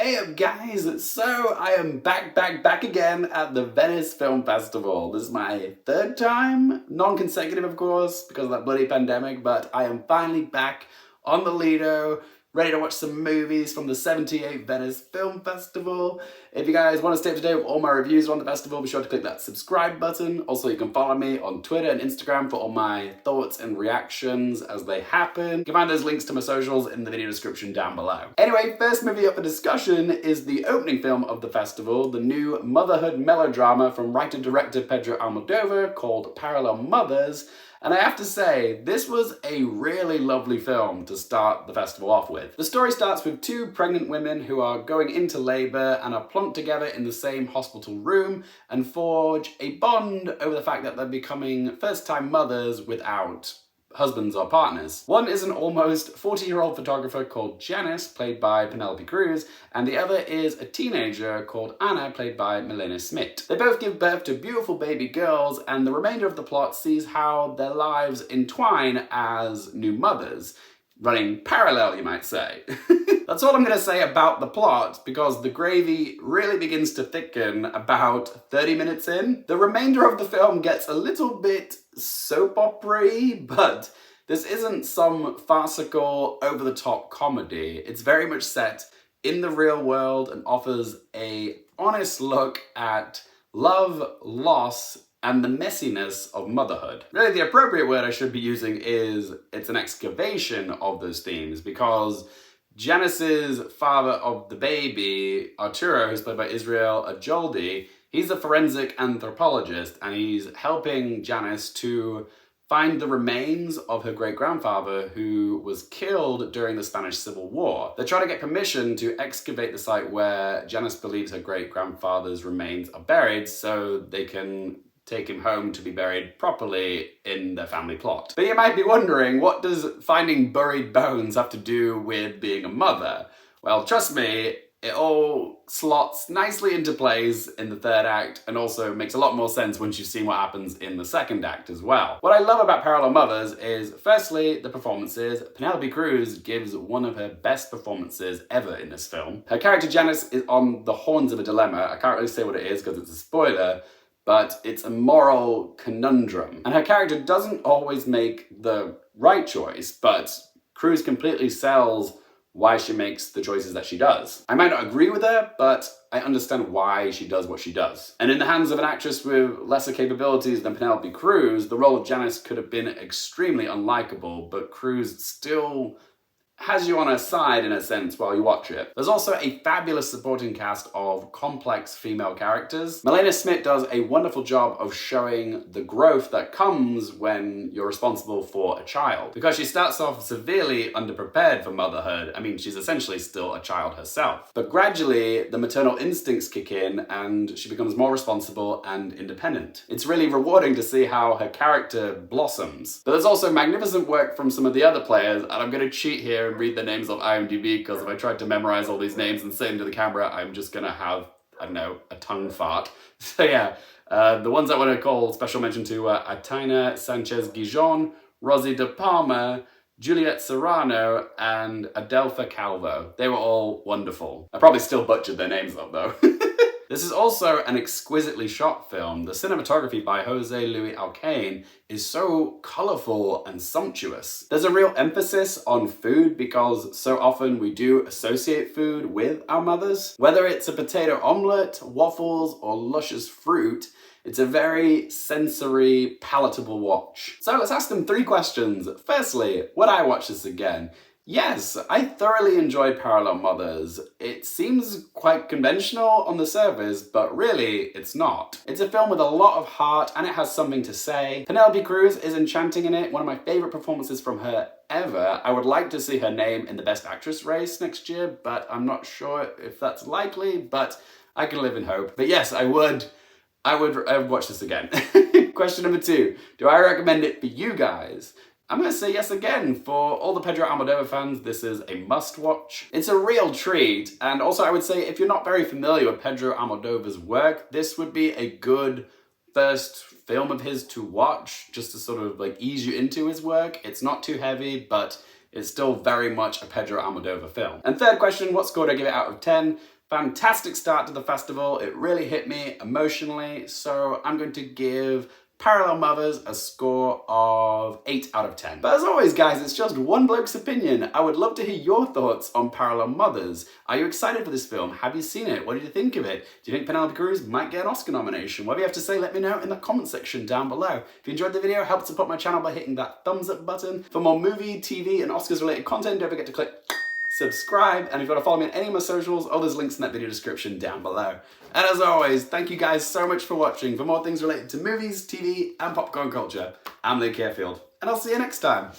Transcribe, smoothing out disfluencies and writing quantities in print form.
Hey up guys, so I am back again at the Venice Film Festival. This is my third time, non-consecutive of course, because of that bloody pandemic, but I am finally back on the Lido, ready to watch some movies from the 78th Venice Film Festival. If you guys want to stay up to date with all my reviews on the festival, be sure to click that subscribe button. Also, you can follow me on Twitter and Instagram for all my thoughts and reactions as they happen. You can find those links to my socials in the video description down below. Anyway, first movie up for discussion is the opening film of the festival, the new motherhood melodrama from writer-director Pedro Almodóvar called Parallel Mothers. And I have to say, this was a really lovely film to start the festival off with. The story starts with two pregnant women who are going into labor and are plonked together in the same hospital room and forge a bond over the fact that they're becoming first-time mothers without husbands or partners. One is an almost 40-year-old photographer called Janice, played by Penelope Cruz, and the other is a teenager called Anna, played by Milena Smit. They both give birth to beautiful baby girls, and the remainder of the plot sees how their lives entwine as new mothers. Running parallel, you might say. That's all I'm going to say about the plot, because the gravy really begins to thicken about 30 minutes in. The remainder of the film gets a little bit soap opera-y, but this isn't some farcical, over-the-top comedy. It's very much set in the real world and offers an honest look at love, loss, and the messiness of motherhood. Really, the appropriate word I should be using is it's an excavation of those themes, because Janice's father of the baby, Arturo, who's played by Israel Ajoldi, he's a forensic anthropologist, and he's helping Janice to find the remains of her great-grandfather who was killed during the Spanish Civil War. They're trying to get permission to excavate the site where Janice believes her great-grandfather's remains are buried so they can take him home to be buried properly in their family plot. But you might be wondering, what does finding buried bones have to do with being a mother? Well, trust me, it all slots nicely into place in the third act, and also makes a lot more sense once you've seen what happens in the second act as well. What I love about Parallel Mothers is, firstly, the performances. Penelope Cruz gives one of her best performances ever in this film. Her character Janice is on the horns of a dilemma. I can't really say what it is because it's a spoiler, but it's a moral conundrum. And her character doesn't always make the right choice, but Cruz completely sells why she makes the choices that she does. I might not agree with her, but I understand why she does what she does. And in the hands of an actress with lesser capabilities than Penelope Cruz, the role of Janice could have been extremely unlikable, but Cruz still has you on her side in a sense while you watch it. There's also a fabulous supporting cast of complex female characters. Milena Smit does a wonderful job of showing the growth that comes when you're responsible for a child. Because she starts off severely underprepared for motherhood. I mean, she's essentially still a child herself. But gradually, the maternal instincts kick in and she becomes more responsible and independent. It's really rewarding to see how her character blossoms. But there's also magnificent work from some of the other players, and I'm going to cheat here and read the names of IMDb, because if I tried to memorize all these names and say them to the camera, I'm just gonna have, I don't know, a tongue fart. So yeah, the ones I want to call special mention to are Aitaina Sanchez-Gijon, Rosie De Palma, Juliet Serrano, and Adelpha Calvo. They were all wonderful. I probably still butchered their names up though. This is also an exquisitely shot film. The cinematography by Jose Luis Alcaine is so colourful and sumptuous. There's a real emphasis on food because so often we do associate food with our mothers. Whether it's a potato omelette, waffles, or luscious fruit, it's a very sensory, palatable watch. So let's ask them 3 questions. Firstly, would I watch this again? Yes, I thoroughly enjoyed Parallel Mothers. It seems quite conventional on the surface, but really, it's not. It's a film with a lot of heart, and it has something to say. Penelope Cruz is enchanting in it, one of my favourite performances from her ever. I would like to see her name in the Best Actress race next year, but I'm not sure if that's likely, but I can live in hope. But yes, I would watch this again. Question number 2, do I recommend it for you guys? I'm going to say yes again. For all the Pedro Almodóvar fans, this is a must-watch. It's a real treat, and also I would say if you're not very familiar with Pedro Almodóvar's work, this would be a good first film of his to watch, just to sort of like ease you into his work. It's not too heavy, but it's still very much a Pedro Almodóvar film. And third question, what score do I give it out of 10? Fantastic start to the festival. It really hit me emotionally, so I'm going to give Parallel Mothers a score of 8 out of 10. But as always, guys, it's just one bloke's opinion. I would love to hear your thoughts on Parallel Mothers. Are you excited for this film? Have you seen it? What did you think of it? Do you think Penelope Cruz might get an Oscar nomination? Whatever you have to say, let me know in the comment section down below. If you enjoyed the video, help support my channel by hitting that thumbs up button. For more movie, TV, and Oscars related content, don't forget to click subscribe, and if you want to follow me on any of my socials, all those links in that video description down below. And as always, thank you guys so much for watching. For more things related to movies, TV, and popcorn culture, I'm Luke Carefield, and I'll see you next time.